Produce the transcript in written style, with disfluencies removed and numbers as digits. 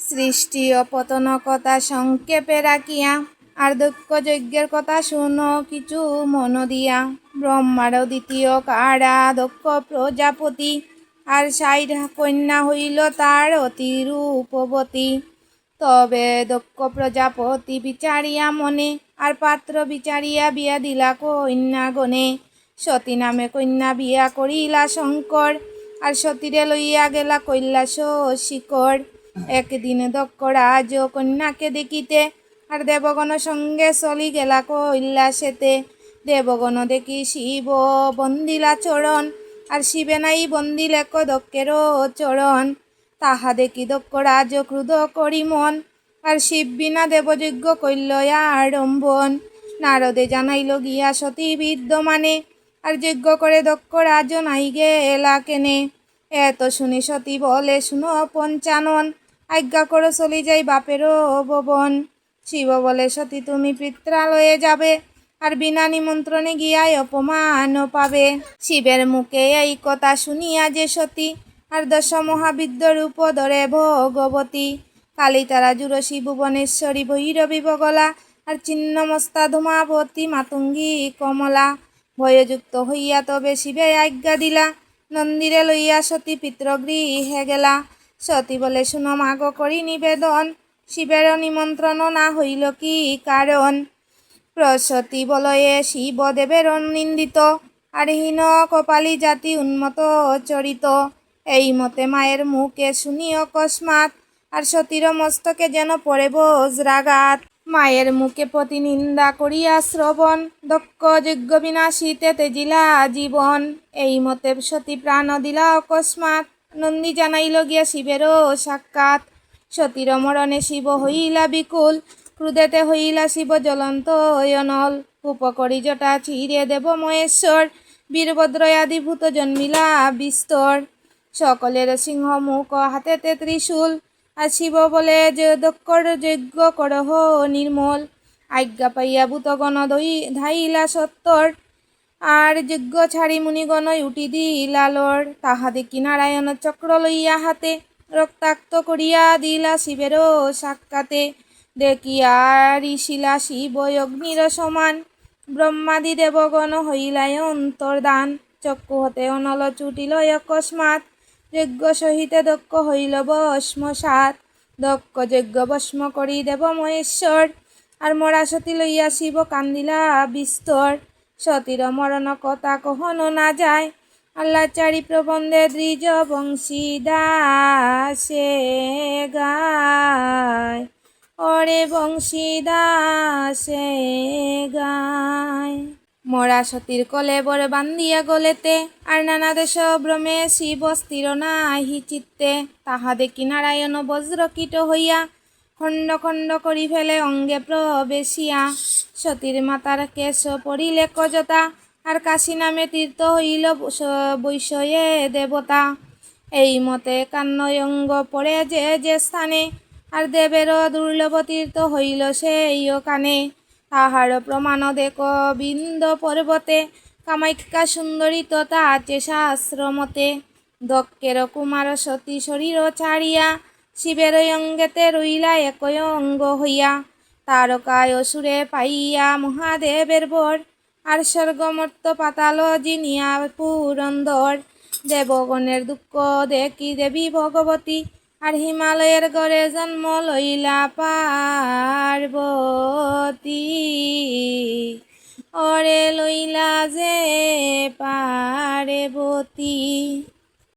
সৃষ্টি ও পতন কথা সংক্ষেপে রাখিয়া আর দক্ষ যজ্ঞের কথা শুনো কিছু মন দিয়া। ব্রহ্মার দ্বিতীয় কারা দক্ষ প্রজাপতি, আর ৬০ কন্যা হইল তার অতি রূপবতী। তবে দক্ষ প্রজাপতি বিচারিয়া মনে, আর পাত্র বিচারিয়া বিয়া দিলা কন্যা গণে। সতী নামে কন্যা বিয়া করিলা শঙ্কর, আর সতীরে লইয়া গেলা কৈলাস শিখর। একদিন দক্ষ রাজ কন্যাকে দেখিতে, আর দেবগণ সঙ্গে চলি গেলা কৈলাসেতে। দেবগণ দেখি শিব বন্দিলা চরণ, আর শিবে নাই বন্দিলে দক্ষের চরণ। তাহা দেখি দক্ষ রাজ ক্রুধ করি মন, আর শিব বিনা দেবযজ্ঞ কইল আড়ম্বন। নারদে জানাইল গিয়া সতী বিদ্যমানে, আর যজ্ঞ করে দক্ষ রাজ নাই গেলা কেনে। এত শুনি সতী বলে শুনো পঞ্চানন, আজ্ঞা করো চলি যাই বাপেরও ভবন। শিব বলে সতী তুমি পিত্রালয়ে যাবে, আর বিনা নিমন্ত্রণে গিয়াই অপমান পাবে। শিবের মুখে এই কথা শুনিয়া যে সতী, আর ১০ মহাবিদ্য রূপ ধরে ভগবতী। কালিতারা জুরসী ভুবনেশ্বরী ভৈরবী বগলা, আর ছিন্নমস্তা ধূমাবতী মাতঙ্গী কমলা। ভয়যুক্ত হইয়া তবে শিবে আজ্ঞা দিলা, নন্দিরে লইয়া সতী পিতৃগৃহে গেলা। সতী বলে শুনো মাগ করি নিবেদন, শিবের নিমন্ত্রণ না হইল কি কারণ। প্রসতী বলয়ে শিব দেবের নিন্দিত, আর হীন কপালী জাতি উন্মত চরিত। এই মতে মায়ের মুখে শুনি অকস্মাৎ, আর সতীর মস্তকে যেন পড়ে বজ্রাঘাত। মায়ের মুখে প্রতিনিন্দা করিয়া শ্রবণ, দক্ষ যজ্ঞ বিনাশীতে তেজিলা জীবন। এই মতে সতী প্রাণ দিলা অকস্মাৎ, নন্দী জানাইল গিয়া শিবেরও সাক্ষাৎ। সতীর মরণে শিব হইলা বিকুল, ক্রুধেতে হইলা শিব জ্বলন্ত অনল। উপকরি জটা চিরে দেব মহেশ্বর, বীরভদ্রয়াদি ভূত জন্মিলা বিস্তর। সকলের সিংহ মুখ হাতেতে ত্রিশূল, আর শিব বলে যে দক্ষর যজ্ঞ করহ নির্মল। আজ্ঞা পাইয়া ভূতগণ ধাইলা সত্তর, আর যজ্ঞ ছাড়ি মুনিগণ উঠি দিলা লর। তাহা দেখি নারায়ণ চক্র লইয়া হাতে, রক্তাক্ত করিয়া দিলা শিবেরও সাক্ষাতে। দেখিয়া ঋষিলা শিব অগ্নির সমান, ব্রহ্মাদি দেবগণ হইলাই অন্তর্দান। চক্ষু হতে অনল চুটিল অকস্মাৎ, যজ্ঞ সহিতে দক্ষ হইল ভস্মসাৎ। দক্ষ যজ্ঞ ভস্ম করি দেব মহেশ্বর, আর মরা সতী লইয়া শিব কান্দিলা বিস্তর। সতীর মরণ কথা কহনো না যায়, আল্লাচারী প্রবন্ধে দ্বিজ বংশী দাসে গায়। ওরে বংশী দাসে গায়। মরা সতীর কলেবর বান্ধিয়া গলেতে, আর নানা দেশ ভ্রমে শিব স্থির নাহি চিত্তে। তাহা দেখি নারায়ণ বজ্রকীট হইয়া, খণ্ড খণ্ড করি ফেলে অঙ্গে প্রবেশিয়া। সতীর মাতার কেশ পড়িলে কজতা, আর কাশী নামে তীর্থ হইল বৈষয়ে দেবতা। এই মতে কান্নয় অঙ্গ পড়ে যে যে স্থানে, আর দেবের দুর্লভ তীর্থ হইল সেই কানে। তাহার প্রমাণ দেখ বিন্দ পর্বতে, কামাখ্যা সুন্দরী তথা আছে শাস্ত্র মতে। দক্ষের কুমার সতী শরীর ছাড়িয়া, শিবের অঙ্গেতে রইলা একই অঙ্গ হইয়া। তারকায় অসুরে পাইয়া মহাদেবের বর, আর স্বর্গমর্ত পাতাল জিনিয়া পুরন্দর। দেবগণের দুঃখ দেখি দেবী ভগবতী, আর হিমালয়ের গড়ে জন্ম লইলা পার্বতী। ওরে লইলা যে পার্বতী।